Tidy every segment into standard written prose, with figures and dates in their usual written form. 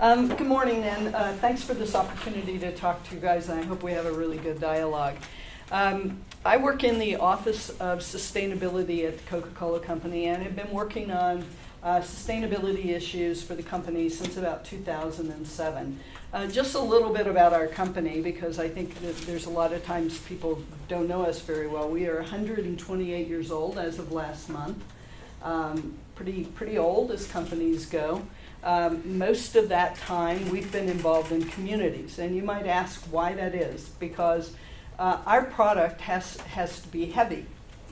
Good morning, and thanks for this opportunity to talk to you guys, and I hope we have a really good dialogue. I work in the Office of Sustainability at the Coca-Cola Company, and have been working on sustainability issues for the company since about 2007. Just a little bit about our company, because I think that there's a lot of times people don't know us very well. We are 128 years old as of last month. Pretty old as companies go. Most of that time we've been involved in communities, and you might ask why that is, because our product has to be heavy.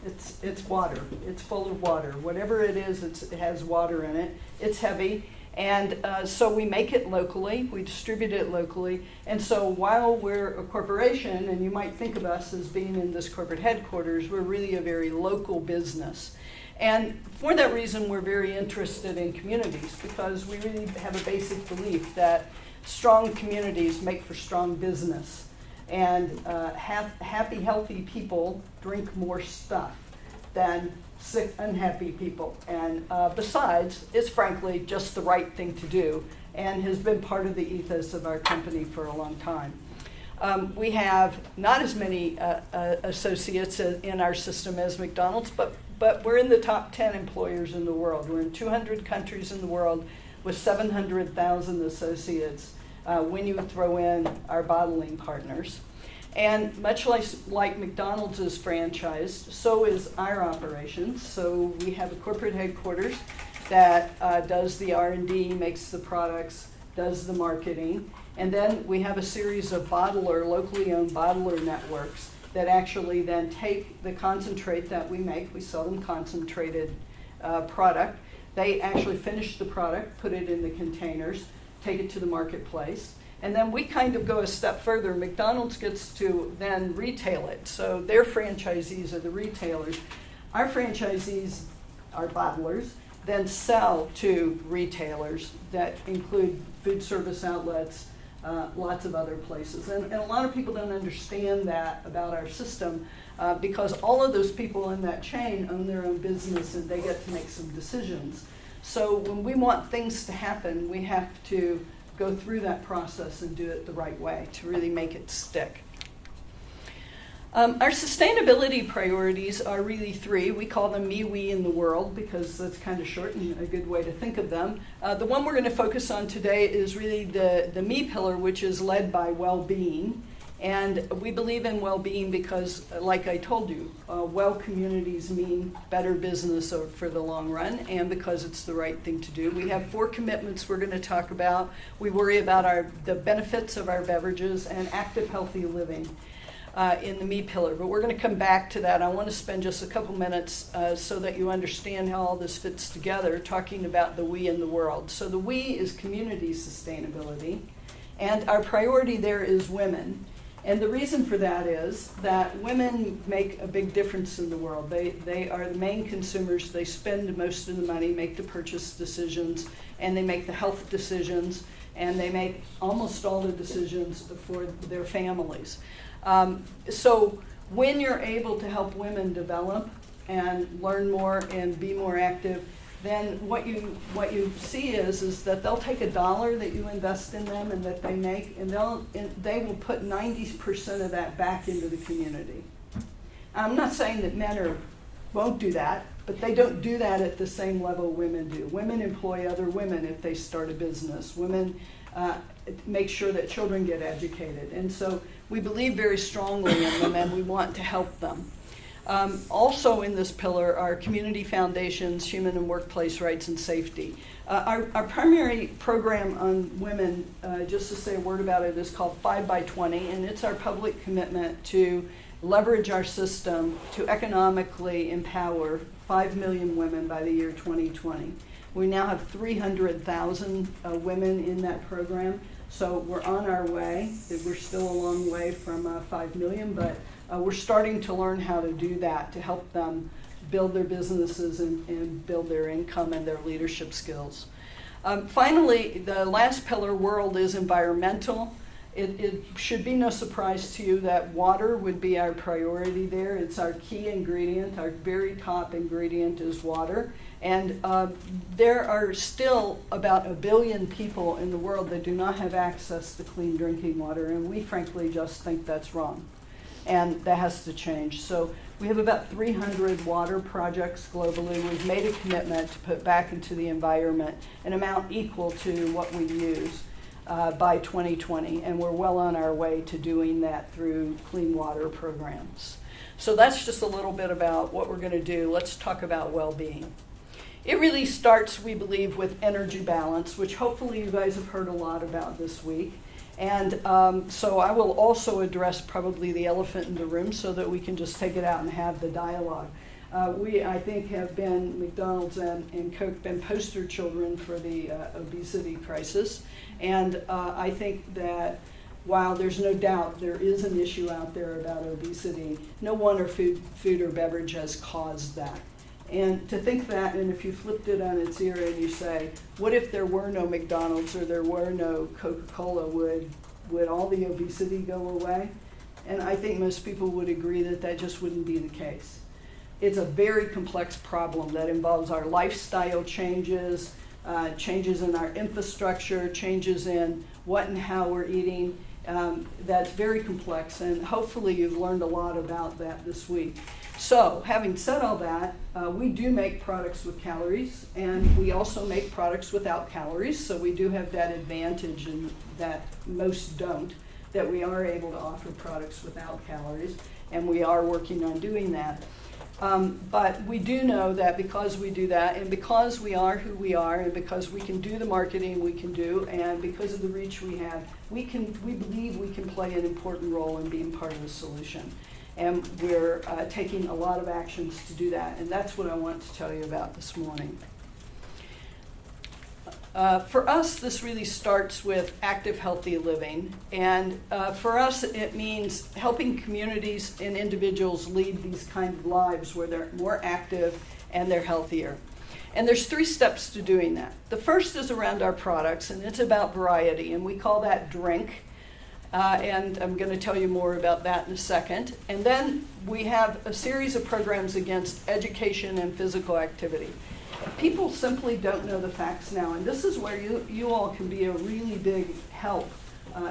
It's water. It's full of water. Whatever it is, it has water in it. It's heavy, and so we make it locally. We distribute it locally, and so while we're a corporation, and you might think of us as being in this corporate headquarters, we're really a very local business. And for that reason, we're very interested in communities, because we really have a basic belief that strong communities make for strong business. And happy, healthy people drink more stuff than sick, unhappy people. And besides, it's frankly just the right thing to do, and has been part of the ethos of our company for a long time. We have not as many associates in our system as McDonald's, but we're in the top 10 employers in the world. We're in 200 countries in the world with 700,000 associates when you throw in our bottling partners. And much like McDonald's is franchised, so is our operations. So we have a corporate headquarters that does the R&D, makes the products, does the marketing. And then we have a series of locally owned bottler networks that actually then take the concentrate that we make. We sell them concentrated product. They actually finish the product, put it in the containers, take it to the marketplace. And then we kind of go a step further. McDonald's gets to then retail it. So their franchisees are the retailers. Our franchisees, our bottlers, then sell to retailers that include food service outlets, lots of other places. And a lot of people don't understand that about our system because all of those people in that chain own their own business and they get to make some decisions. So when we want things to happen, we have to go through that process and do it the right way to really make it stick. Our sustainability priorities are really three. We call them me, we, and the world, because that's kind of short and a good way to think of them. The one we're going to focus on today is really the me pillar, which is led by Wellbeing. And we believe in well-being because, like I told you, well communities mean better business for the long run, and because it's the right thing to do. We have 4 commitments we're going to talk about. We worry about the benefits of our beverages and active, healthy living in the me pillar. But we're going to come back to that. I want to spend just a couple minutes so that you understand how all this fits together, talking about the we and the world. So the we is community sustainability, and our priority there is women. And the reason for that is that women make a big difference in the world. They are the main consumers. They spend most of the money, make the purchase decisions, and they make the health decisions, and they make almost all the decisions for their families. So when you're able to help women develop and learn more and be more active, then what you see is that they'll take $1 that you invest in them and that they make, and they will put 90% of that back into the community. I'm not saying that men won't do that, but they don't do that at the same level women do. Women employ other women if they start a business. Women make sure that children get educated. And so we believe very strongly in them, and we want to help them. Also in this pillar are community foundations, human and workplace rights, and safety. Our primary program on women, just to say a word about it, is called 5x20, and it's our public commitment to leverage our system to economically empower 5 million women by the year 2020. We now have 300,000 women in that program, so we're on our way. We're still a long way from 5 million, but we're starting to learn how to do that to help them build their businesses and build their income and their leadership skills. Finally, the last pillar, world, is environmental. It should be no surprise to you that water would be our priority there. It's our key ingredient. Our very top ingredient is water. And there are still about 1 billion people in the world that do not have access to clean drinking water, and we frankly just think that's wrong. And that has to change. So we have about 300 water projects globally. We've made a commitment to put back into the environment an amount equal to what we use by 2020, and we're well on our way to doing that through clean water programs. So that's just a little bit about what we're going to do. Let's talk about well-being. It really starts, we believe, with energy balance, which hopefully you guys have heard a lot about this week. And so I will also address probably the elephant in the room so that we can just take it out and have the dialogue. We, I think, have been, McDonald's and Coke, been poster children for the obesity crisis. And I think that while there's no doubt there is an issue out there about obesity, no one or food or beverage has caused that. And to think that, and if you flipped it on its ear and you say, what if there were no McDonald's or there were no Coca-Cola, would all the obesity go away? And I think most people would agree that that just wouldn't be the case. It's a very complex problem that involves our lifestyle changes, changes in our infrastructure, changes in what and how we're eating. That's very complex, and hopefully you've learned a lot about that this week. So, having said all that, we do make products with calories, and we also make products without calories, so we do have that advantage in that most don't, that we are able to offer products without calories, and we are working on doing that. But we do know that because we do that, and because we are who we are, and because we can do the marketing we can do, and because of the reach we have, we believe we can play an important role in being part of the solution. And we're taking a lot of actions to do that, and that's what I want to tell you about this morning. For us, this really starts with active, healthy living. And for us, it means helping communities and individuals lead these kind of lives where they're more active and they're healthier. And there's 3 steps to doing that. The first is around our products, and it's about variety, and we call that drink. And I'm going to tell you more about that in a second. And then we have a series of programs against education and physical activity. People simply don't know the facts now, and this is where you all can be a really big help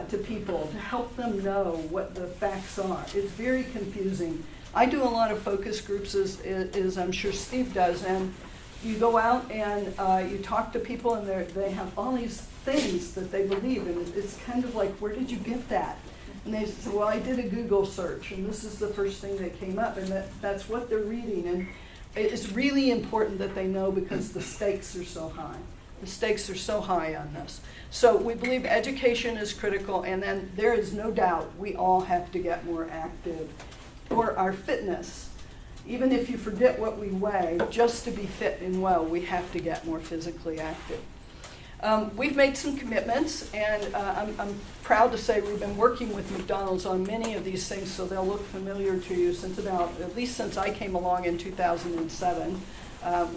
to people, to help them know what the facts are. It's very confusing. I do a lot of focus groups, as I'm sure Steve does, and you go out and you talk to people, and they have all these things that they believe, and it's kind of like, where did you get that? And they say, well, I did a Google search, and this is the first thing that came up, and that's what they're reading. And it's really important that they know, because the stakes are so high. The stakes are so high on this. So we believe education is critical, and then there is no doubt we all have to get more active for our fitness. Even if you forget what we weigh, just to be fit and well, we have to get more physically active. We've made some commitments, and I'm proud to say we've been working with McDonald's on many of these things, so they'll look familiar to you at least since I came along in 2007.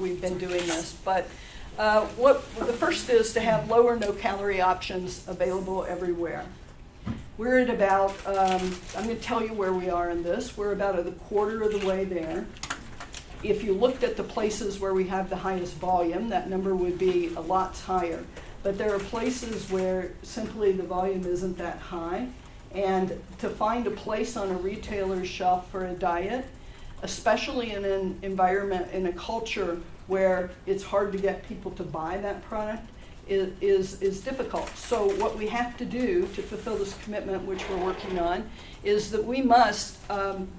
We've been doing this. But the first is to have low or no calorie options available everywhere. We're at about, I'm going to tell you where we are in this. We're about a quarter of the way there. If you looked at the places where we have the highest volume, that number would be a lot higher. But there are places where simply the volume isn't that high. And to find a place on a retailer's shelf for a diet, especially in an environment, in a culture where it's hard to get people to buy that product, is difficult. So what we have to do to fulfill this commitment, which we're working on, is that we must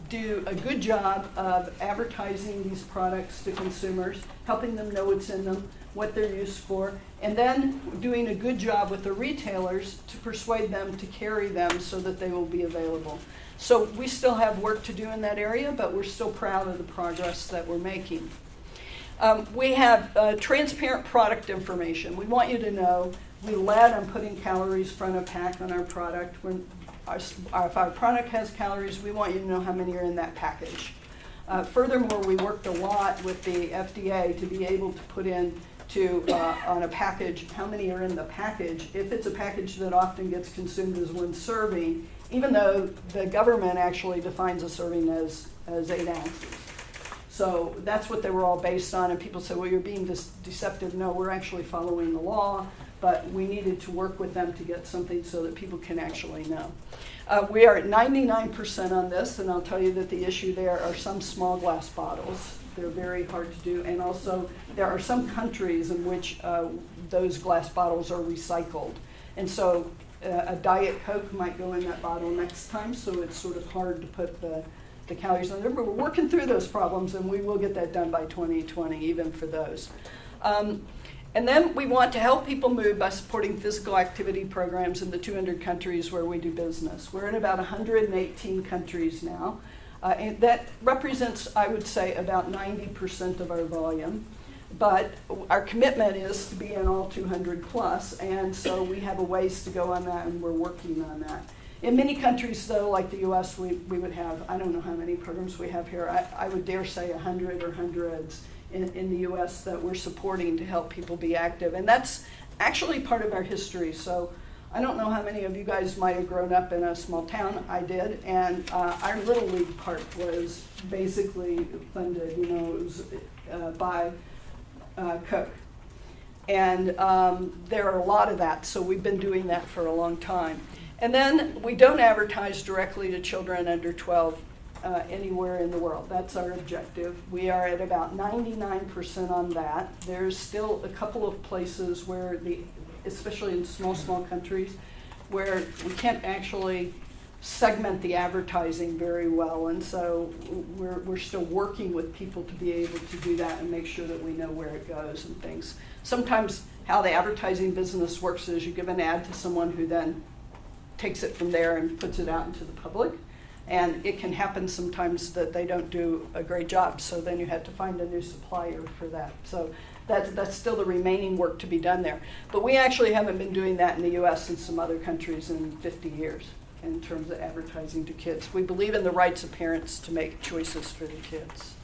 do a good job of advertising these products to consumers, helping them know what's in them, what they're used for, and then doing a good job with the retailers to persuade them to carry them so that they will be available. So we still have work to do in that area, but we're still proud of the progress that we're making. We have transparent product information. We want you to know we led on putting calories front of pack on our product. If our product has calories, we want you to know how many are in that package. Furthermore, we worked a lot with the FDA to be able to put in on a package how many are in the package. If it's a package that often gets consumed as one serving, even though the government actually defines a serving as 8 ounces. So that's what they were all based on, and people say, well, you're being deceptive. No, we're actually following the law, but we needed to work with them to get something so that people can actually know. We are at 99% on this, and I'll tell you that the issue there are some small glass bottles. They're very hard to do, and also there are some countries in which those glass bottles are recycled. And so a Diet Coke might go in that bottle next time, so it's sort of hard to put the calories on there. But we're working through those problems, and we will get that done by 2020, even for those. And then we want to help people move by supporting physical activity programs in the 200 countries where we do business. We're in about 118 countries now. And that represents, I would say, about 90% of our volume. But our commitment is to be in all 200 plus, and so we have a ways to go on that, and we're working on that. In many countries, though, like the US, we would have, I don't know how many programs we have here, I would dare say 100 or hundreds in the US that we're supporting to help people be active. And that's actually part of our history. So I don't know how many of you guys might have grown up in a small town. I did, and our Little League part was basically funded, it was by Coke. And there are a lot of that, so we've been doing that for a long time. And then we don't advertise directly to children under 12 anywhere in the world. That's our objective. We are at about 99% on that. There's still a couple of places where, especially in small countries, where we can't actually segment the advertising very well. And so we're still working with people to be able to do that and make sure that we know where it goes and things. Sometimes how the advertising business works is you give an ad to someone who then takes it from there and puts it out into the public. And it can happen sometimes that they don't do a great job, so then you have to find a new supplier for that. So that's still the remaining work to be done there. But we actually haven't been doing that in the US and some other countries in 50 years in terms of advertising to kids. We believe in the rights of parents to make choices for the kids.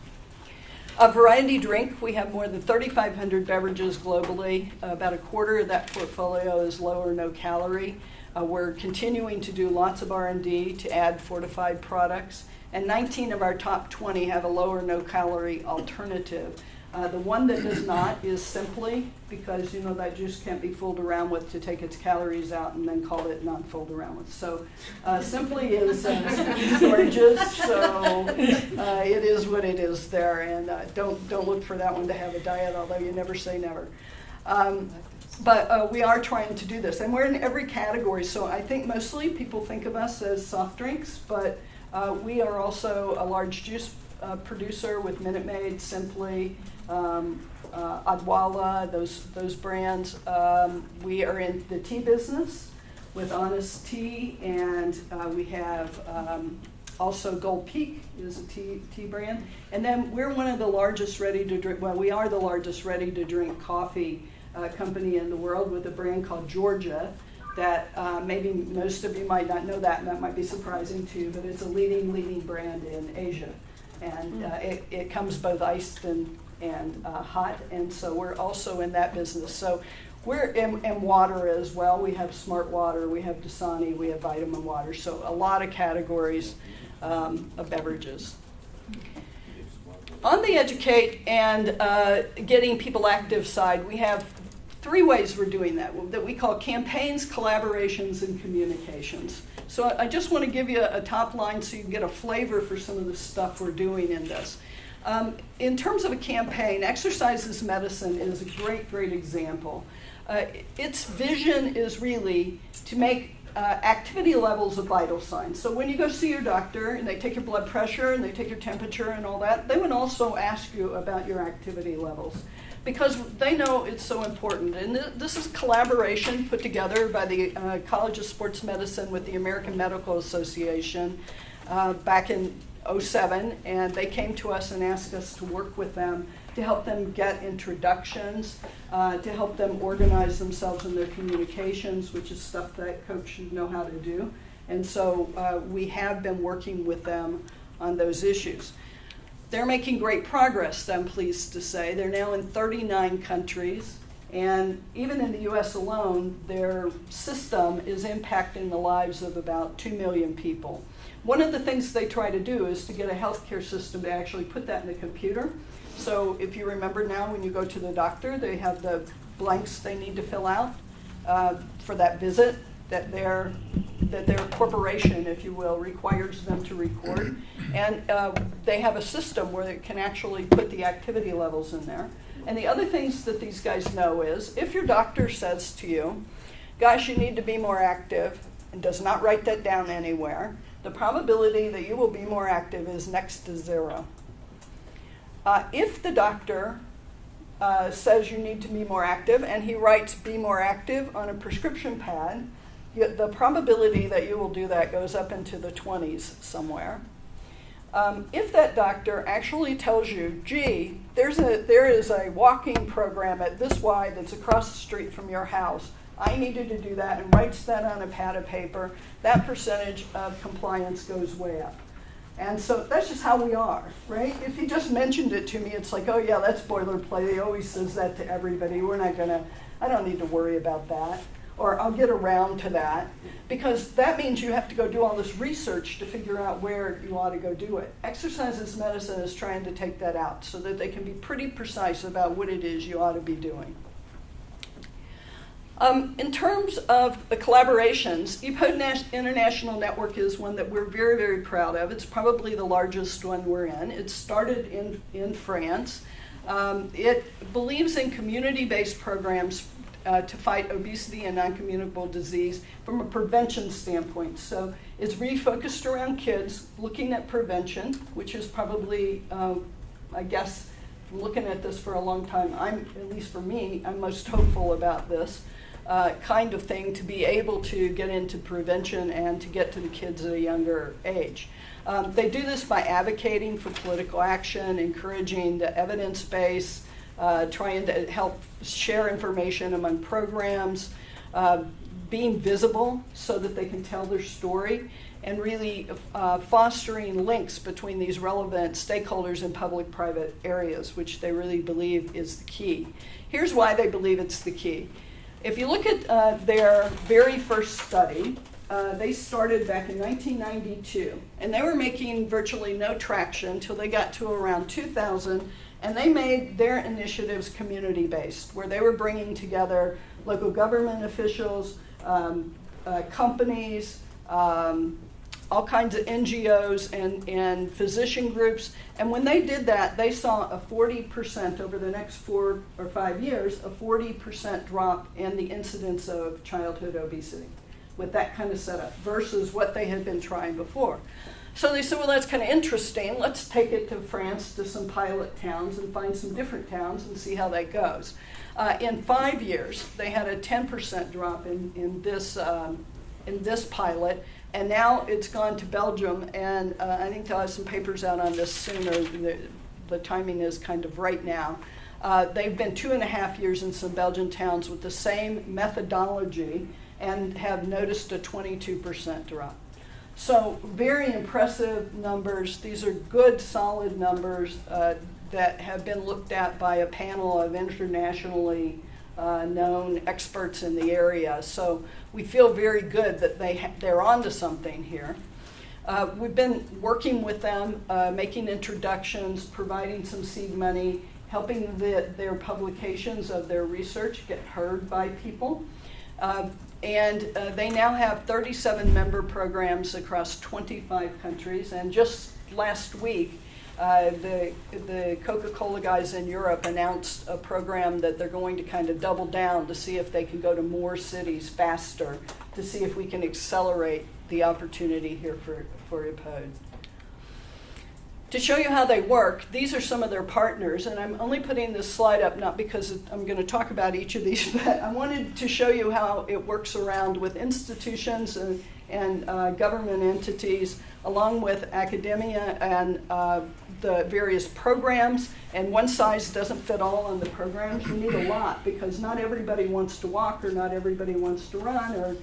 A variety drink, we have more than 3,500 beverages globally. About a quarter of that portfolio is low or no calorie. We're continuing to do lots of R&D to add fortified products, and 19 of our top 20 have a low or no calorie alternative. The one that does not is Simply, because that juice can't be fooled around with to take its calories out and then call it not fooled around with. So Simply is oranges, so it is what it is there, and don't look for that one to have a diet, although you never say never. But we are trying to do this, and we're in every category. So I think mostly people think of us as soft drinks, but we are also a large juice producer with Minute Maid, Simply, Adwala, those brands. We are in the tea business with Honest Tea, and we have also Gold Peak is a tea brand. And then we're one of the largest ready-to-drink, we are the largest ready-to-drink coffee company in the world with a brand called Georgia that maybe most of you might not know that, and that might be surprising to you, but it's a leading brand in Asia. And it comes both iced and hot, and so we're also in that business. So we're in water as well. We have Smart Water, we have Dasani, we have Vitamin Water, so a lot of categories of beverages. On the educate and getting people active side, we have 3 ways we're doing that we call campaigns, collaborations, and communications. So I just want to give you a top line so you can get a flavor for some of the stuff we're doing in this. In terms of a campaign, Exercise is Medicine is a great example. Its vision is really to make activity levels a vital sign. So when you go see your doctor and they take your blood pressure and they take your temperature and all that, they would also ask you about your activity levels, because they know it's so important. And this is collaboration put together by the College of Sports Medicine with the American Medical Association back in 2007, and they came to us and asked us to work with them to help them get introductions, to help them organize themselves in their communications, which is stuff that coach should know how to do. And so we have been working with them on those issues. They're making great progress, I'm pleased to say. They're now in 39 countries, And even in the US alone, their system is impacting the lives of about 2 million people. One of the things they try to do is to get a healthcare system to actually put that in the computer. So if you remember now, when you go to the doctor, they have the blanks they need to fill out for that visit that their corporation, if you will, requires them to record. And they have a system where they can actually put the activity levels in there. And the other things that these guys know is, if your doctor says to you, gosh, you need to be more active, and does not write that down anywhere, the probability that you will be more active is next to 0. If the doctor says you need to be more active, and he writes be more active on a prescription pad, the probability that you will do that goes up into the 20s somewhere. If that doctor actually tells you, gee, there is a walking program at this Y that's across the street from your house, I need you to do that, and writes that on a pad of paper, that percentage of compliance goes way up. And so that's just how we are, right? If he just mentioned it to me, it's like, oh yeah, that's boilerplate. He always says that to everybody. I don't need to worry about that. Or I'll get around to that. Because that means you have to go do all this research to figure out where you ought to go do it. Exercise as medicine is trying to take that out so that they can be pretty precise about what it is you ought to be doing. In terms of the collaborations, EPOD International Network is one that we're very, very proud of. It's probably the largest one we're in. It started in France. It believes in community-based programs to fight obesity and non-communicable disease from a prevention standpoint. So it's really focused around kids, looking at prevention, which is probably, I guess, from looking at this for a long time, at least for me, I'm most hopeful about this kind of thing, to be able to get into prevention and to get to the kids at a younger age. They do this by advocating for political action, encouraging the evidence base, trying to help share information among programs, being visible so that they can tell their story, and really fostering links between these relevant stakeholders in public-private areas, which they really believe is the key. Here's why they believe it's the key. If you look at their very first study, they started back in 1992, and they were making virtually no traction until they got to around 2000, and they made their initiatives community-based, where they were bringing together local government officials, companies, all kinds of NGOs and physician groups. And when they did that, they saw a 40% over the next 4 or 5 years, a 40% drop in the incidence of childhood obesity with that kind of setup versus what they had been trying before. So they said, well, that's kind of interesting. Let's take it to France, to some pilot towns, and find some different towns and see how that goes. In 5 years, they had a 10% drop in this pilot. And now it's gone to Belgium, and I think they'll have some papers out on this soon, or the timing is kind of right now. They've been 2.5 years in some Belgian towns with the same methodology and have noticed a 22% drop. So very impressive numbers. These are good, solid numbers that have been looked at by a panel of internationally known experts in the area. So we feel very good that they're onto something here. We've been working with them, making introductions, providing some seed money, helping their publications of their research get heard by people. And they now have 37 member programs across 25 countries. And just last week, the Coca-Cola guys in Europe announced a program that they're going to kind of double down to see if they can go to more cities faster, to see if we can accelerate the opportunity here for EPOD. To show you how they work, these are some of their partners, and I'm only putting this slide up not because I'm going to talk about each of these, but I wanted to show you how it works around with institutions and government entities, along with academia and the various programs. And one size doesn't fit all on the programs. You need a lot, because not everybody wants to walk, or not everybody wants to run, or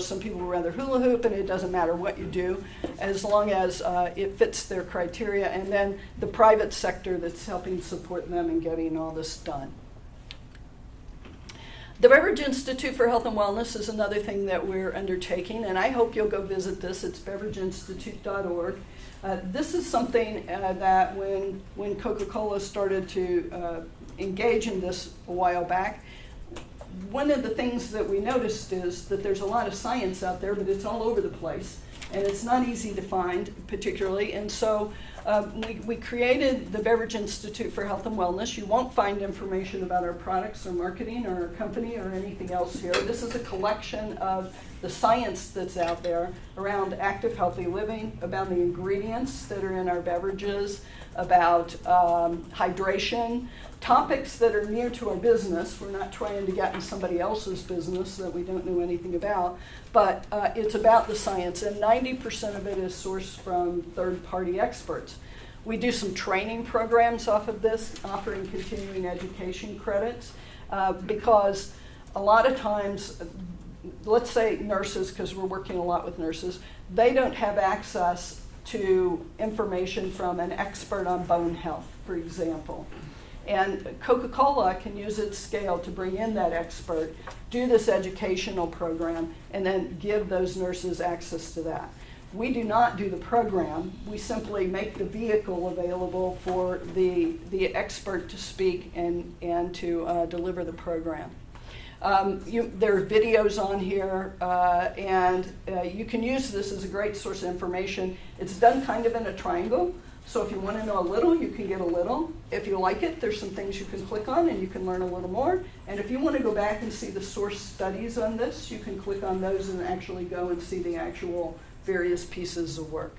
some people would rather hula hoop, and it doesn't matter what you do, as long as it fits their criteria. And then the private sector that's helping support them in getting all this done. The Beverage Institute for Health and Wellness is another thing that we're undertaking, and I hope you'll go visit this. It's beverageinstitute.org. This is something that when Coca-Cola started to engage in this a while back, one of the things that we noticed is that there's a lot of science out there, but it's all over the place, and it's not easy to find particularly. And so we created the Beverage Institute for Health and Wellness. You won't find information about our products or marketing or our company or anything else here. This is a collection of the science that's out there around active, healthy living, about the ingredients that are in our beverages, about hydration, topics that are near to our business. We're not trying to get in somebody else's business that we don't know anything about, but it's about the science, and 90% of it is sourced from third-party experts. We do some training programs off of this, offering continuing education credits, because a lot of times, let's say nurses, because we're working a lot with nurses, they don't have access to information from an expert on bone health, for example. And Coca-Cola can use its scale to bring in that expert, do this educational program, and then give those nurses access to that. We do not do the program. We simply make the vehicle available for the expert to speak and to deliver the program. There are videos on here, and you can use this as a great source of information. It's done kind of in a triangle. So if you want to know a little, you can get a little. If you like it, there's some things you can click on and you can learn a little more. And if you want to go back and see the source studies on this, you can click on those and actually go and see the actual various pieces of work.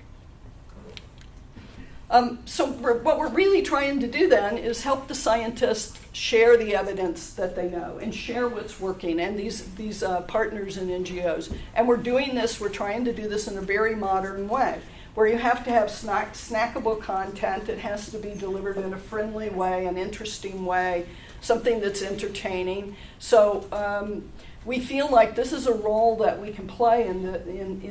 What we're really trying to do then is help the scientists share the evidence that they know and share what's working, and these partners and NGOs. And we're doing this, we're trying to do this in a very modern way, where you have to have snackable content. It has to be delivered in a friendly way, an interesting way, something that's entertaining. So we feel like this is a role that we can play in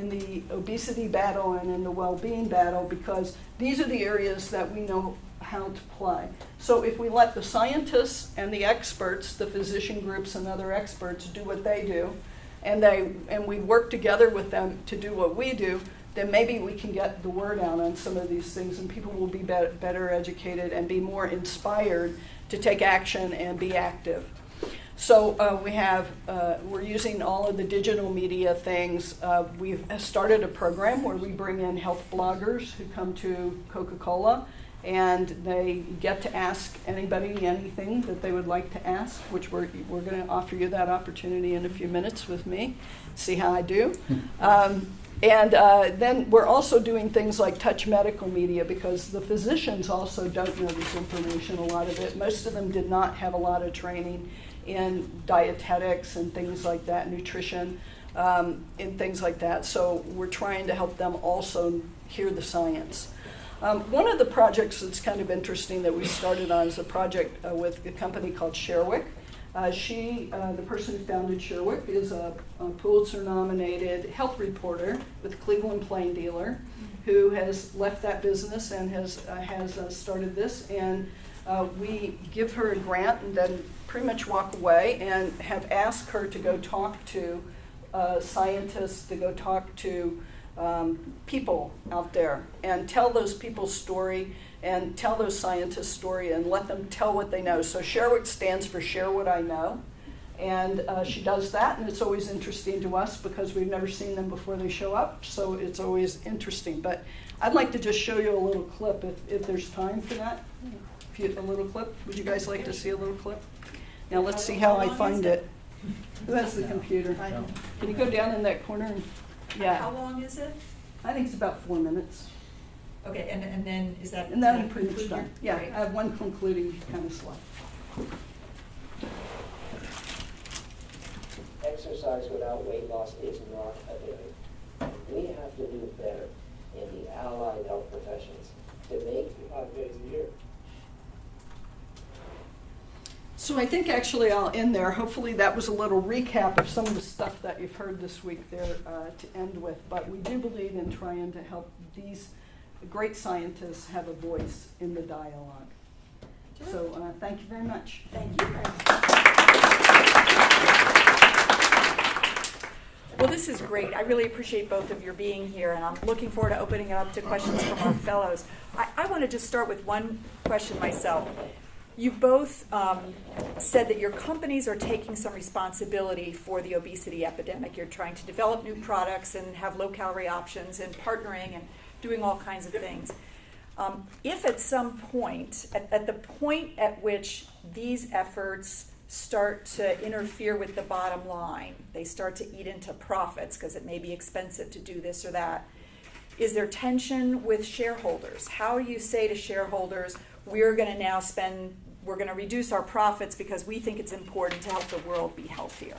the obesity battle and in the well-being battle, because these are the areas that we know how to play. So if we let the scientists and the experts, the physician groups and other experts, do what they do, and we work together with them to do what we do, then maybe we can get the word out on some of these things, and people will be better educated and be more inspired to take action and be active. So we're using all of the digital media things. We've started a program where we bring in health bloggers who come to Coca-Cola, and they get to ask anybody anything that they would like to ask, which we're going to offer you that opportunity in a few minutes with me, see how I do. And then we're also doing things like touch medical media, because the physicians also don't know this information, a lot of it. Most of them did not have a lot of training in dietetics and things like that, nutrition, and things like that. So we're trying to help them also hear the science. One of the projects that's kind of interesting that we started on is a project with a company called Sherwick. The person who founded Sherwick, is a Pulitzer-nominated health reporter with Cleveland Plain Dealer, who has left that business and has started this. And we give her a grant and then pretty much walk away, and have asked her to go talk to scientists, to go talk to people out there and tell those people's story and tell those scientists' story and let them tell what they know. So Sherwick stands for Share What I Know. And she does that, and it's always interesting to us because we've never seen them before they show up, so it's always interesting. But I'd like to just show you a little clip if there's time for that. A little clip. Would you guys like to see a little clip? Now let's see how I find it. Who has the computer? Can you go down in that corner? Yeah. How long is it? I think it's about 4 minutes. Okay, and then is that? And then I'm pretty much done. Yeah, I have one concluding kind of slide. Exercise without weight loss is not a we have to do better in the allied health professions to make 5 days a year. So I think actually I'll end there. Hopefully that was a little recap of some of the stuff that you've heard this week there to end with. But we do believe in trying to help these great scientists have a voice in the dialogue. Sure. So thank you very much. Thank you. Well, this is great. I really appreciate both of your being here, and I'm looking forward to opening it up to questions from our fellows. I want to just start with one question myself. You both said that your companies are taking some responsibility for the obesity epidemic. You're trying to develop new products and have low-calorie options and partnering and doing all kinds of things. If at some point, at the point at which these efforts start to interfere with the bottom line, they start to eat into profits because it may be expensive to do this or that, is there tension with shareholders? How you say to shareholders, we're going to reduce our profits because we think it's important to help the world be healthier?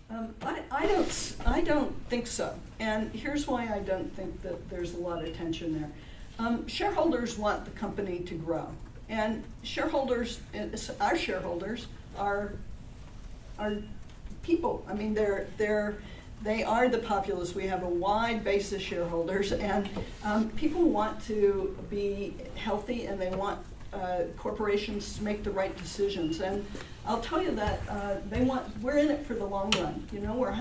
I don't think so. And here's why I don't think that there's a lot of tension there. Shareholders want the company to grow. And shareholders, our shareholders are people. I mean, they are the populace. We have a wide base of shareholders, and people want to be healthy, and they want corporations to make the right decisions. And I'll tell you that we're in it for the long run. You know, we're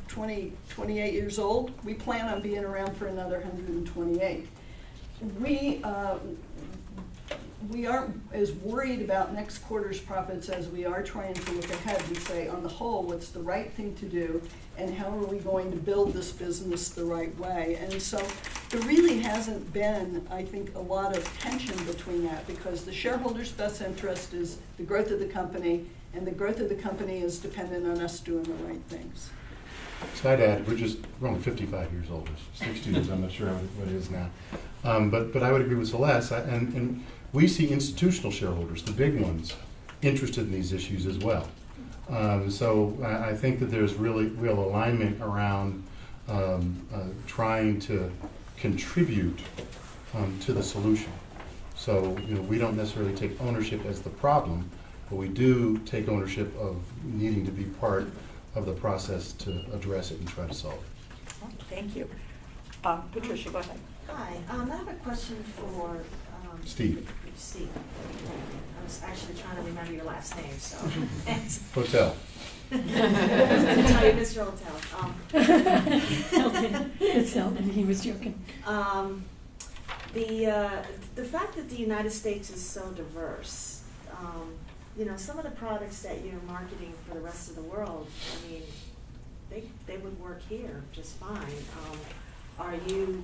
28 years old. We plan on being around for another 128. We aren't as worried about next quarter's profits as we are trying to look ahead and say, on the whole, what's the right thing to do, and how are we going to build this business the right way? And so there really hasn't been, I think, a lot of tension between that, because the shareholders' best interest is the growth of the company, and the growth of the company is dependent on us doing the right things. So I'd add, we're only 55 years old, 60 years, I'm not sure what it is now. But I would agree with Celeste, and we see institutional shareholders, the big ones, interested in these issues as well. So I think that there's real alignment around trying to contribute to the solution. So we don't necessarily take ownership as the problem, but we do take ownership of needing to be part of the process to address it and try to solve it. Thank you. Patricia, go ahead. Hi, I have a question for Steve. Steve. I was actually trying to remember your last name, so. Hotel. Tell you, Mr. Hotel. It's Hilton, he was joking. The fact that the United States is so diverse, some of the products that you're marketing for the rest of the world, I mean, they would work here just fine. Are you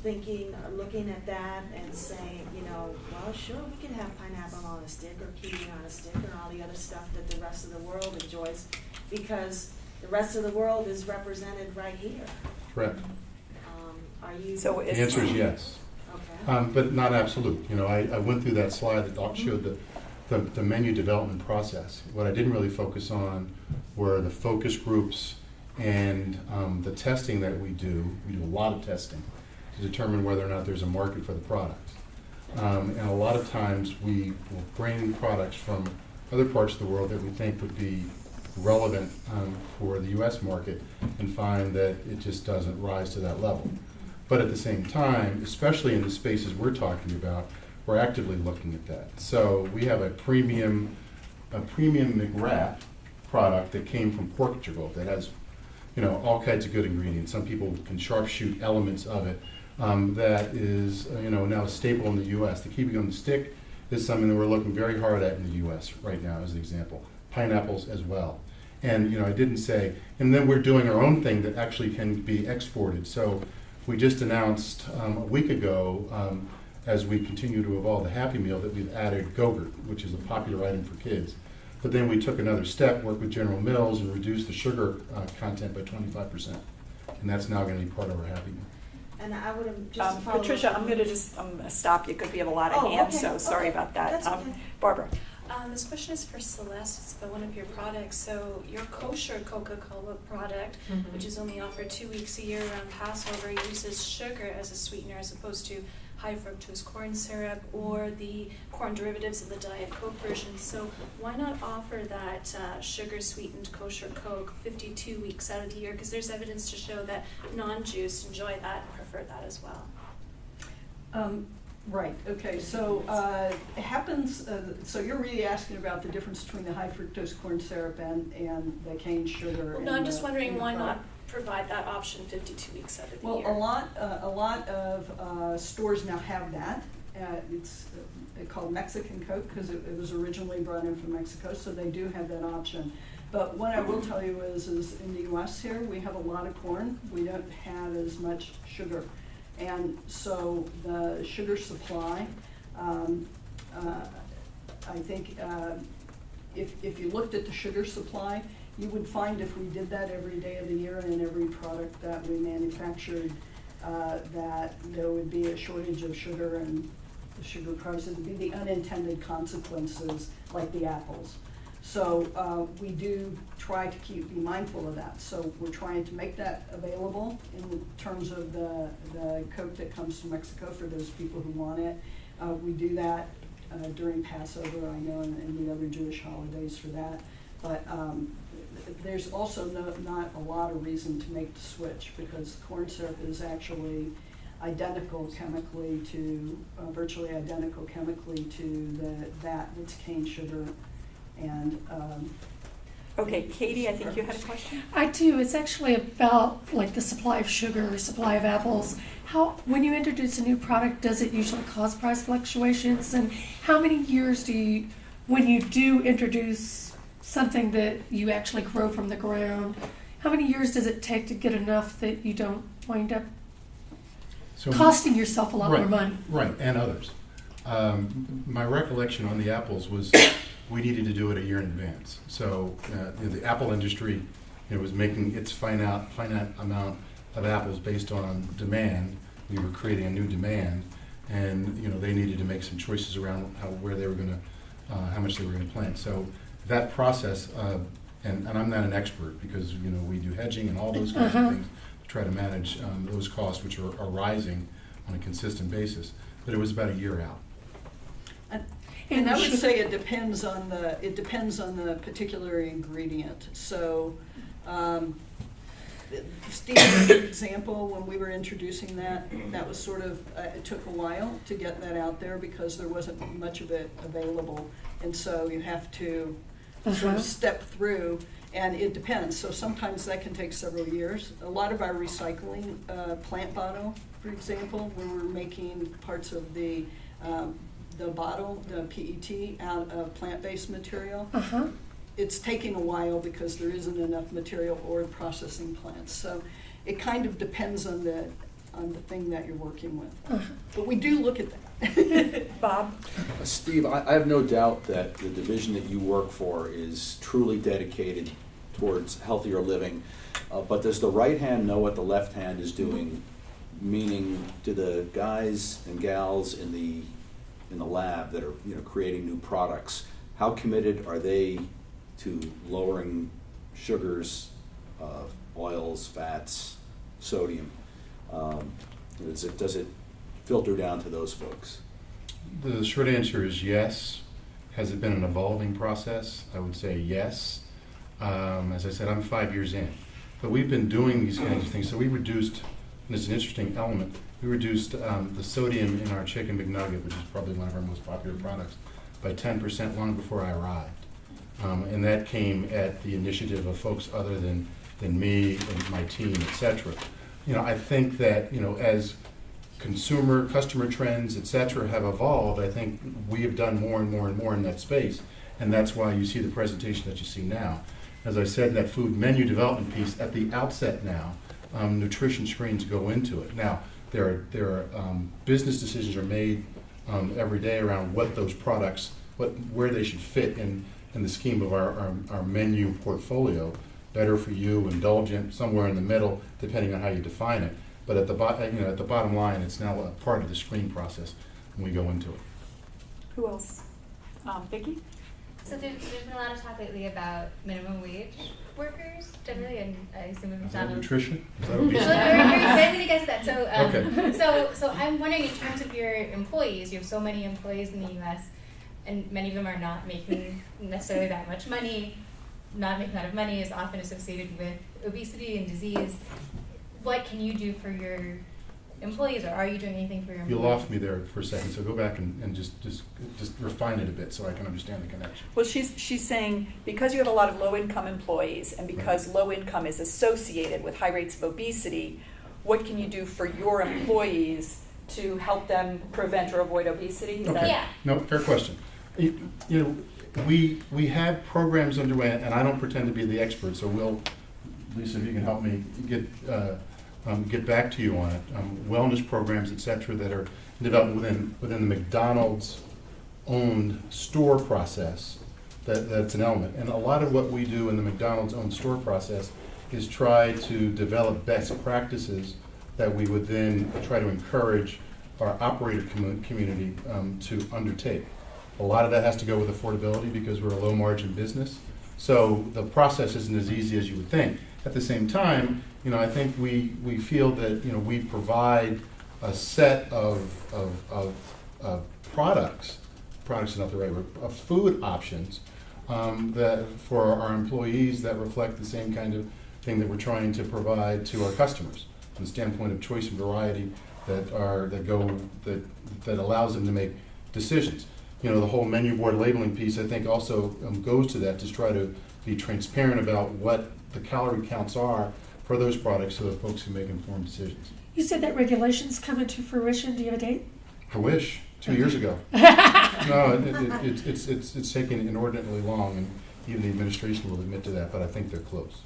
thinking or looking at that and saying, well, sure, we can have pineapple on a stick or kiwi on a stick or all the other stuff that the rest of the world enjoys, because the rest of the world is represented right here. Correct. Are you? So the answer is yes. Okay. But not absolute. I went through that slide that showed the menu development process. What I didn't really focus on were the focus groups and the testing that we do. We do a lot of testing to determine whether or not there's a market for the product. And a lot of times we will bring products from other parts of the world that we think would be relevant for the U.S. market and find that it just doesn't rise to that level. But at the same time, especially in the spaces we're talking about, we're actively looking at that. So we have a premium McWrap product that came from Portugal that has all kinds of good ingredients. Some people can sharpshoot elements of it. That is, now a staple in the U.S. The kiwi on the stick is something that we're looking very hard at in the U.S. right now, as an example. Pineapples as well. And, I didn't say, and then we're doing our own thing that actually can be exported. So we just announced a week ago, as we continue to evolve the Happy Meal, that we've added Go-Gurt, which is a popular item for kids. But then we took another step, worked with General Mills, and reduced the sugar content by 25%. And that's now going to be part of our Happy Meal. And I would have just Patricia, I'm going to stop you because we have a lot of hands, okay, so sorry about that. That's okay. Barbara. This question is for Celeste. It's about one of your products. So your kosher Coca-Cola product, which is only offered 2 weeks a year around Passover, uses sugar as a sweetener as opposed to high fructose corn syrup or the corn derivatives of the Diet Coke version. So why not offer that sugar-sweetened kosher Coke 52 weeks out of the year? Because there's evidence to show that non-Jews enjoy that and prefer that as well. Right, okay, so it happens, so you're really asking about the difference between the high fructose corn syrup and the cane sugar. No, I'm just wondering why product. not provide that option 52 weeks out of the Well, year. a lot of stores now have that. It's called Mexican Coke because it was originally brought in from Mexico, so they do have that option. But what I will tell you is in the U.S. here, we have a lot of corn. We don't have as much sugar. And so the sugar supply, I think if you looked at the sugar supply, you would find if we did that every day of the year and in every product that we manufactured, that there would be a shortage of sugar and the sugar price. It would be the unintended consequences like the apples. So we do try to be mindful of that. So we're trying to make that available in terms of the Coke that comes from Mexico for those people who want it. We do that during Passover, I know, and the other Jewish holidays for that. But there's also not a lot of reason to make the switch because corn syrup is actually identical chemically to, virtually identical chemically to that's cane sugar. And Okay, Katie, I think you had a question? I do. It's actually about like the supply of sugar, supply of apples. How, when you introduce a new product, does it usually cause price fluctuations? And how many years do you, when you do introduce something that you actually grow from the ground, how many years does it take to get enough that you don't wind up costing yourself a lot more money? Right, and others. My recollection on the apples was we needed to do it a year in advance. So the apple industry was making its finite amount of apples based on demand. We were creating a new demand, and they needed to make some choices around where they were going to, how much they were going to plant. So that process, and I'm not an expert because we do hedging and all those kinds of things to try to manage those costs, which are rising on a consistent basis. But it was about a year out. And I would say it depends on the particular ingredient. So, Steve, for example, when we were introducing that was sort of it took a while to get that out there because there wasn't much of it available, and so you have to sort of step through. And it depends. So sometimes that can take several years. A lot of our recycling, plant bottle, for example, when we're making parts of the bottle, the PET, out of plant-based material, it's taking a while because there isn't enough material or processing plants. So it kind of depends on the thing that you're working with. But we do look at that. Bob? Steve, I have no doubt that the division that you work for is truly dedicated towards healthier living. But does the right hand know what the left hand is doing? Meaning, do the guys and gals in the lab that are creating new products, how committed are they to lowering sugars, oils, fats, sodium? Does it filter down to those folks? The short answer is yes. Has it been an evolving process? I would say yes. As I said, I'm 5 years in. But we've been doing these kinds of things. So we reduced, and it's an interesting element, we reduced the sodium in our chicken McNugget, which is probably one of our most popular products, by 10% long before I arrived. And that came at the initiative of folks other than me and my team, et cetera. I think that, as customer trends, et cetera, have evolved, I think we have done more and more and more in that space. And that's why you see the presentation that you see now. As I said, that food menu development piece at the outset now, nutrition screens go into it. Now, there are business decisions are made every day around what those products, where they should fit in the scheme of our menu portfolio. Better for you, indulgent, somewhere in the middle, depending on how you define it. But at the bottom line, it's now a part of the screen process when we go into it. Who else? Vicki? So there's been a lot of talk lately about minimum wage workers generally, and I assume in Is that McDonald's. nutrition? Is that So obesity? we're going to get to that. So, Okay. so I'm wondering, in terms of your employees, you have so many employees in the U.S., and many of them are not making necessarily that much money. Not making a lot of money is often associated with obesity and disease. What can you do for your employees, or are you doing anything for your You employees? lost me there for a second, so go back and just refine it a bit so I can understand the connection. Well, she's saying because you have a lot of low-income employees and because low income is associated with high rates of obesity, what can you do for your employees to help them prevent or avoid obesity? Is Okay. that- Yeah. No, fair question. You know, we have programs underway, and I don't pretend to be the expert, so Lisa, if you can help me get back to you on it. Wellness programs, et cetera, that are developed within the McDonald's owned store process. That's an element. And a lot of what we do in the McDonald's owned store process is try to develop best practices that we would then try to encourage our operator community to undertake. A lot of that has to go with affordability because we're a low margin business. So the process isn't as easy as you would think. At the same time, I think we feel that, we provide a set of products is not the right word, of food options that for our employees that reflect the same kind of thing that we're trying to provide to our customers from the standpoint of choice and variety that allows them to make decisions. The whole menu board labeling piece, I think, also goes to that, to try to be transparent about what the calorie counts are for those products so that folks can make informed decisions. You said that regulations come into fruition. Do you have a date? I wish, 2 years ago. No, it's taken inordinately long, and even the administration will admit to that, but I think they're close.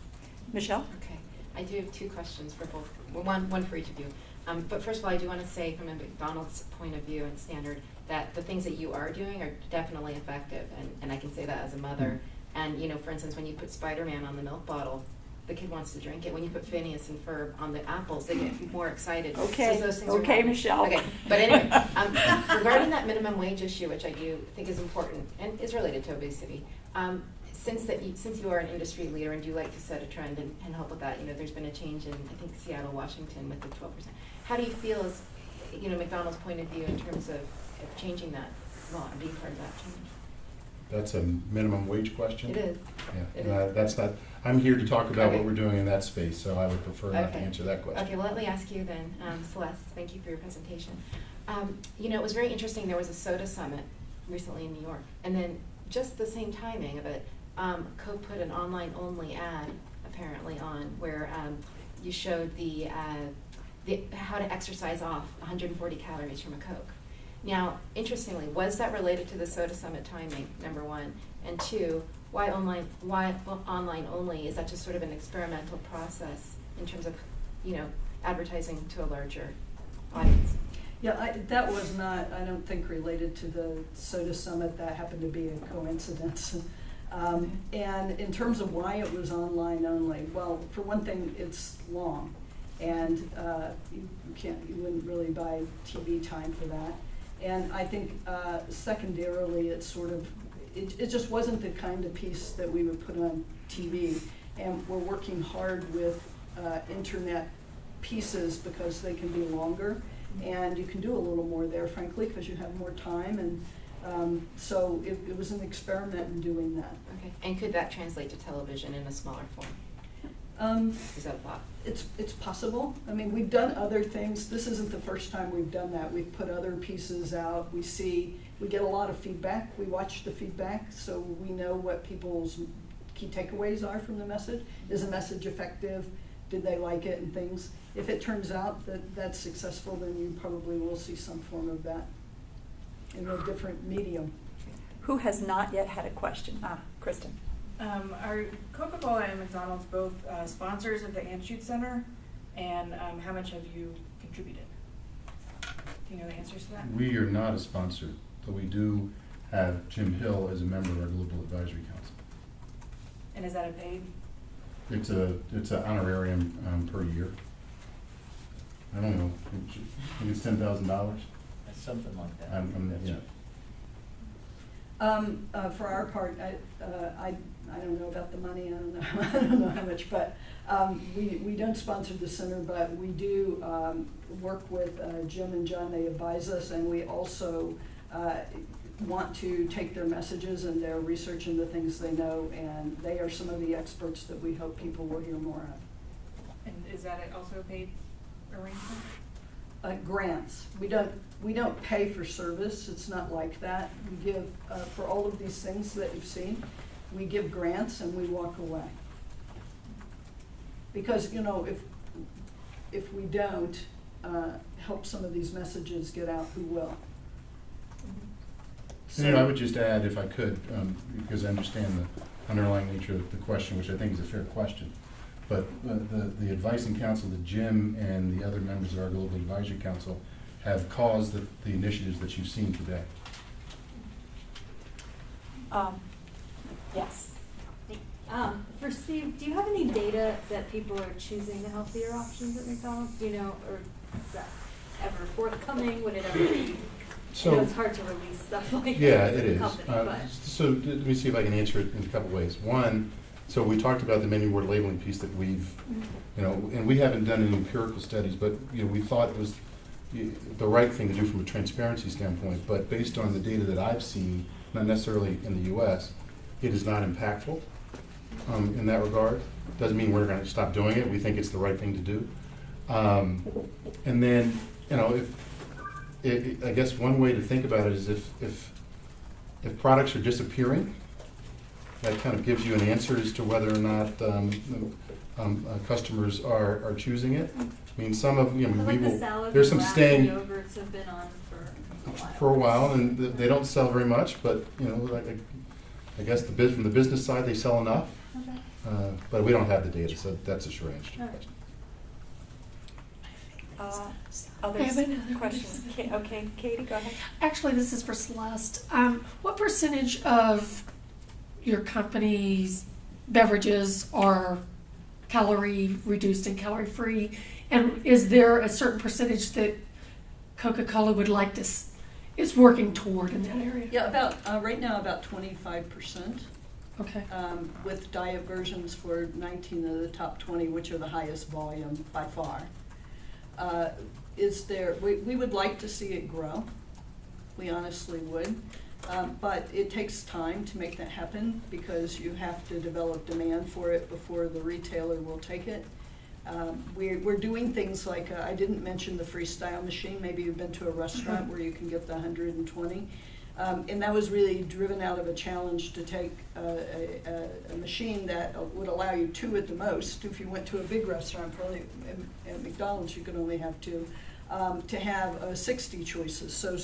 Michelle? Okay, I do have two questions for both, one for each of you. But first of all, I do want to say from a McDonald's point of view and standard that the things that you are doing are definitely effective, and I can say that as a mother. And, for instance, when you put Spider-Man on the milk bottle, the kid wants to drink it. When you put Phineas and Ferb on the apples, they get more excited. Okay, So those things are okay, happening. Michelle. Okay, but anyway, regarding that minimum wage issue, which I do think is important and is related to obesity, since you are an industry leader and do like to set a trend and help with that, there's been a change in, I think, Seattle, Washington with the 12%. How do you feel as, McDonald's point of view in terms of changing that law and being part of that change? That's a minimum wage question? It is. Yeah, It and is. that's not, I'm here to talk about Okay. what we're doing in that space, so I would prefer not to Okay. answer that question. Okay, well, let me ask you then, Celeste, thank you for your presentation. It was very interesting, there was a soda summit recently in New York, and then just the same timing of it, Coke put an online-only ad, apparently, on where you showed the how to exercise off 140 calories from a Coke. Now, interestingly, was that related to the soda summit timing, number one? And two, why online only? Is that just sort of an experimental process in terms of, advertising to a larger audience? Yeah, that was not, I don't think, related to the soda summit. That happened to be a coincidence. And in terms of why it was online only, well, for one thing, it's long, and you wouldn't really buy TV time for that. And I think secondarily, it's sort of, it just wasn't the kind of piece that we would put on TV. And we're working hard with internet pieces because they can be longer, and you can do a little more there, frankly, because you have more time. And so it was an experiment in doing that. Okay, and could that translate to television in a smaller form? Is that a thought? It's possible. I mean, we've done other things. This isn't the first time we've done that. We've put other pieces out. We get a lot of feedback. We watch the feedback, so we know what people's key takeaways are from the message. Is the message effective? Did they like it, and things? If it turns out that that's successful, then you probably will see some form of that in a different medium. Who has not yet had a question? Kristen. Are Coca-Cola and McDonald's both sponsors of the Anschutz Center? And how much have you contributed? Do you know the answers to that? We are not a sponsor, but we do have Jim Hill as a member of our Global Advisory Council. And is that a paid? It's an honorarium per year. I don't know, I think it's $10,000. It's something like that. Yeah. For our part, I don't know about the money. I don't know how much, but we don't sponsor the center, but we do work with Jim and John. They advise us, and we also want to take their messages and their research into things they know, and they are some of the experts that we hope people will hear more of. And is that also a paid arrangement? grants. We don't pay for service. It's not like that. We give for all of these things that you've seen. We give grants and we walk away. Because if we don't help some of these messages get out, who will? I would just add, if I could, because I understand the underlying nature of the question, which I think is a fair question. But the advice and counsel that Jim and the other members of our Global Advisory Council have caused the initiatives that you've seen today. Yes. For Steve, do you have any data that people are choosing the healthier options at McDonald's? Do you know, or is that ever forthcoming? Would it ever be? So, it's hard to release stuff like yeah, that as it a is. company, but. So let me see if I can answer it in a couple ways. One, so we talked about the menu board labeling piece that we've, and we haven't done any empirical studies, but we thought it was the right thing to do from a transparency standpoint. But based on the data that I've seen, not necessarily in the U.S., it is not impactful in that regard. Doesn't mean we're going to stop doing it. We think it's the right thing to do. And then, I guess one way to think about it is if products are disappearing, that kind of gives you an answer as to whether or not customers are choosing it. I mean, some of there's some staying yogurts have been on for a while, and they don't sell very much. But I guess from the business side, they sell enough. Okay. But we don't have the data, so that's a short answer to the question. Other I have another questions? Okay, Katie, go ahead. Actually, this is for Celeste. What percentage of your company's beverages are calorie reduced and calorie free? And is there a certain percentage that Coca-Cola would like to is working toward in that area? Yeah, about right now about 25%. Okay. With diet versions for 19 of the top 20, which are the highest volume by far. We would like to see it grow. We honestly would. But it takes time to make that happen because you have to develop demand for it before the retailer will take it. We're doing things like, I didn't mention the freestyle machine. Maybe you've been to a restaurant where you can get the 120. And that was really driven out of a challenge to take a machine that would allow you 2 at the most. If you went to a big restaurant, probably at McDonald's, you could only have 2, to have 60 choices. So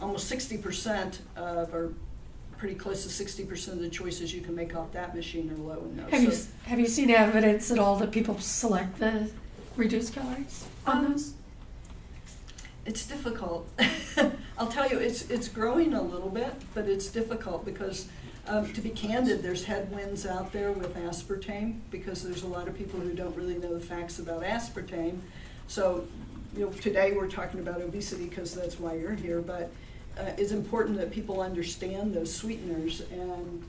almost 60% or pretty close to 60% of the choices you can make off that machine are low and no. Have you seen evidence at all that people select the reduced calories on those? It's difficult. I'll tell you, it's growing a little bit, but it's difficult because, to be candid, there's headwinds out there with aspartame because there's a lot of people who don't really know the facts about aspartame. So, today we're talking about obesity because that's why you're here, but it's important that people understand those sweeteners and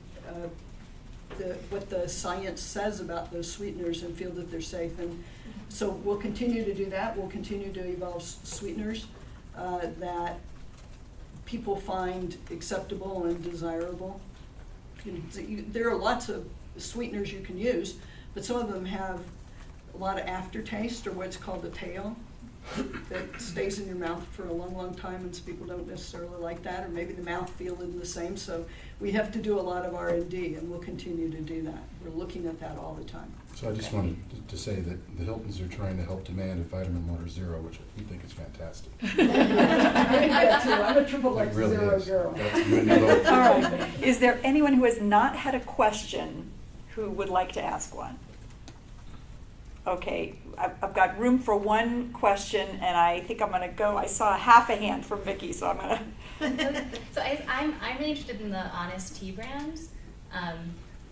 what the science says about those sweeteners and feel that they're safe. And so we'll continue to do that. We'll continue to evolve sweeteners that people find acceptable and desirable. There are lots of sweeteners you can use, but some of them have a lot of aftertaste or what's called a tail that stays in your mouth for a long, long time, and some people don't necessarily like that, or maybe the mouthfeel isn't the same. So we have to do a lot of R&D, and we'll continue to do that. We're looking at that all the time. So I just wanted to say that the Hiltons are trying to help demand a vitamin water zero, which we think is fantastic. I think that too. I'm a triple It really zero is. girl. That's you and me both. All right. Is there anyone who has not had a question who would like to ask one? Okay, I've got room for one question, and I think I'm going to go. I saw half a hand from Vicky, so I'm going to. So I'm really interested in the Honest Tea brand,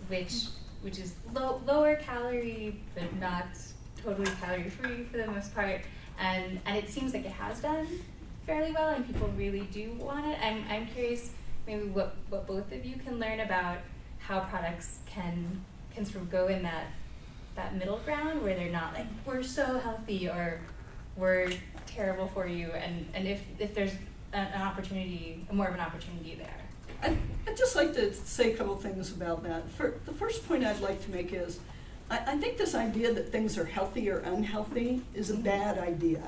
which is lower calorie but not totally calorie free for the most part, and it seems like it has done fairly well, and people really do want it. I'm curious, maybe what both of you can learn about how products can sort of go in that middle ground where they're not like, we're so healthy or we're terrible for you, and if there's more of an opportunity there. I'd just like to say a couple things about that. The first point I'd like to make is, I think this idea that things are healthy or unhealthy is a bad idea.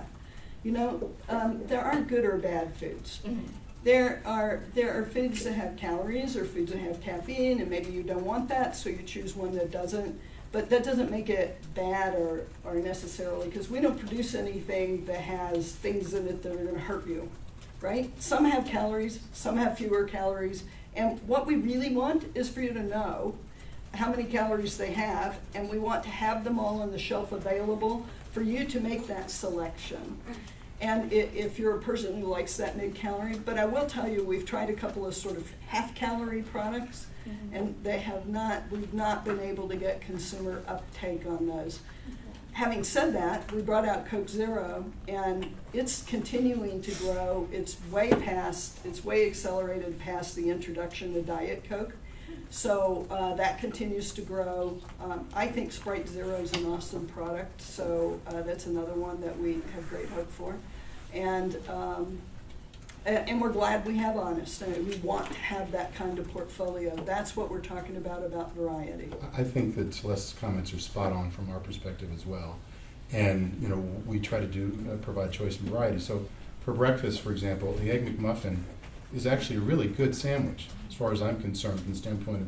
There aren't good or bad foods. There are foods that have calories or foods that have caffeine, and maybe you don't want that, so you choose one that doesn't. But that doesn't make it bad or necessarily, because we don't produce anything that has things in it that are going to hurt you, right? Some have calories, some have fewer calories, and what we really want is for you to know how many calories they have, and we want to have them all on the shelf available for you to make that selection. And if you're a person who likes that mid-calorie, but I will tell you, we've tried a couple of sort of half-calorie products, and we've not been able to get consumer uptake on those. Having said that, we brought out Coke Zero, and it's continuing to grow. It's way accelerated past the introduction of Diet Coke. So that continues to grow. I think Sprite Zero is an awesome product, so that's another one that we have great hope for. And we're glad we have Honest. We want to have that kind of portfolio. That's what we're talking about variety. I think that Celeste's comments are spot on from our perspective as well. And, we try to provide choice and variety. So for breakfast, for example, the Egg McMuffin is actually a really good sandwich, as far as I'm concerned, from the standpoint of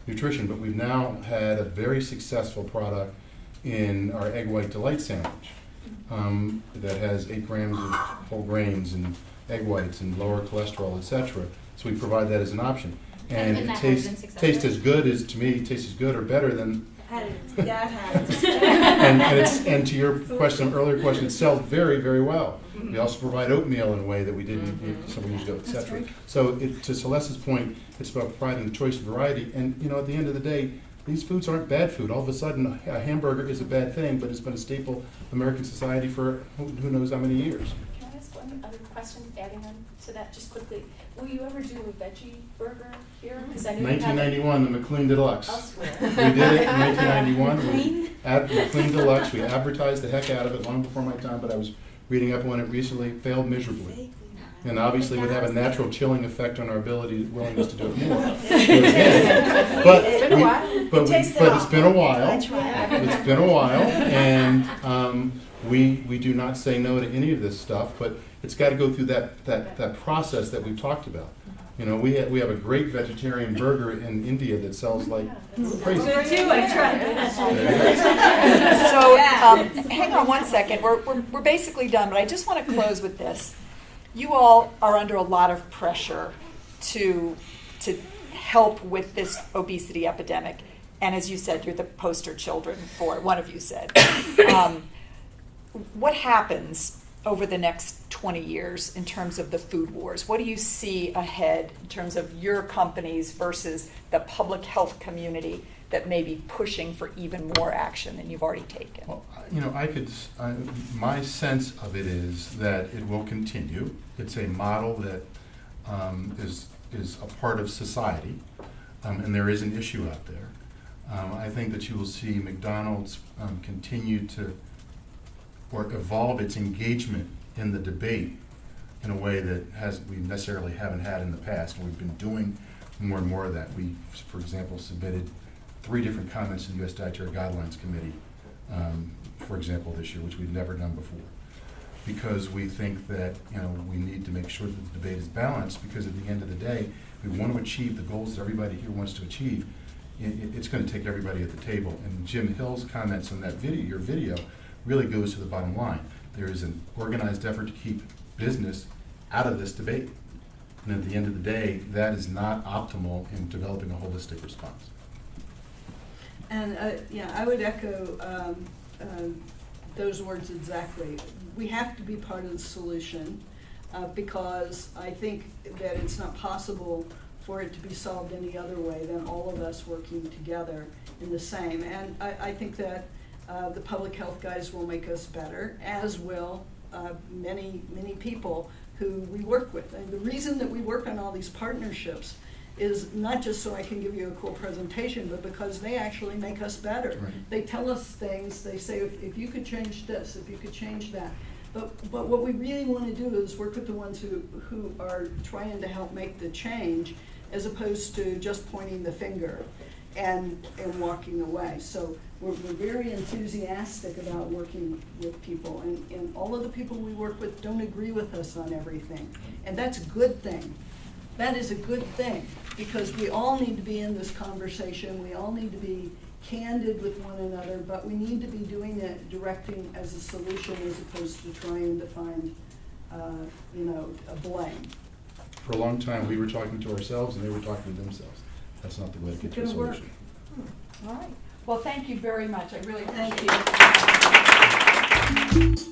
nutrition. But we've now had a very successful product in our Egg White Delight sandwich that has 8 grams of whole grains and egg whites and lower cholesterol, etc. So we provide that as an option. And it tastes as good or better than. And to your earlier question, it sells very, very well. We also provide oatmeal in a way that we didn't several years ago, etc. Right. So to Celeste's point, it's about providing choice and variety. And at the end of the day, these foods aren't bad food. All of a sudden, a hamburger is a bad thing, but it's been a staple of American society for who knows how many years. Can I ask one other question, adding on to that just quickly? Will you ever do a veggie burger here? Because I know 1991, the McLean Deluxe. Elsewhere. We did it in 1991. McLean Deluxe. We advertised the heck out of it long before my time, but I was reading up on it recently. Failed miserably. And obviously would have a natural chilling effect on our willingness to do it more. But it's been a while. It's been a while, and we do not say no to any of this stuff. But it's got to go through that process that we've talked about. We have a great vegetarian burger in India that sells like crazy. So hang on one second. We're basically done, but I just want to close with this. You all are under a lot of pressure to help with this obesity epidemic, and as you said, you're the poster children for it. One of you said. What happens over the next 20 years in terms of the food wars? What do you see ahead in terms of your companies versus the public health community that may be pushing for even more action than you've already taken? Well, my sense of it is that it will continue. It's a model that is a part of society, and there is an issue out there. I think that you will see McDonald's continue to evolve its engagement in the debate in a way that we necessarily haven't had in the past, and we've been doing more and more of that. We, for example, submitted 3 different comments to the U.S. Dietary Guidelines Committee, for example, this year, which we've never done before, because we think that we need to make sure that the debate is balanced, because at the end of the day, we want to achieve the goals that everybody here wants to achieve. It's going to take everybody at the table. And Jim Hill's comments on that video, your video, really goes to the bottom line. There is an organized effort to keep business out of this debate. And at the end of the day, that is not optimal in developing a holistic response. And I would echo those words exactly. We have to be part of the solution because I think that it's not possible for it to be solved any other way than all of us working together in the same. And I think that the public health guys will make us better, as will many, many people who we work with. And the reason that we work on all these partnerships is not just so I can give you a cool presentation, but because they actually make us better. Right. They tell us things, they say, if you could change this, if you could change that. But what we really want to do is work with the ones who are trying to help make the change, as opposed to just pointing the finger. and walking away. So we're very enthusiastic about working with people, and all of the people we work with don't agree with us on everything. And that's a good thing. That is a good thing, because we all need to be in this conversation. We all need to be candid with one another, but we need to be doing it, directing as a solution as opposed to trying to find, a blame. For a long time, we were talking to ourselves and they were talking to themselves. That's not the way to get to a It's gonna work. solution. All right. Well, thank you very much. I really appreciate it. Thank you.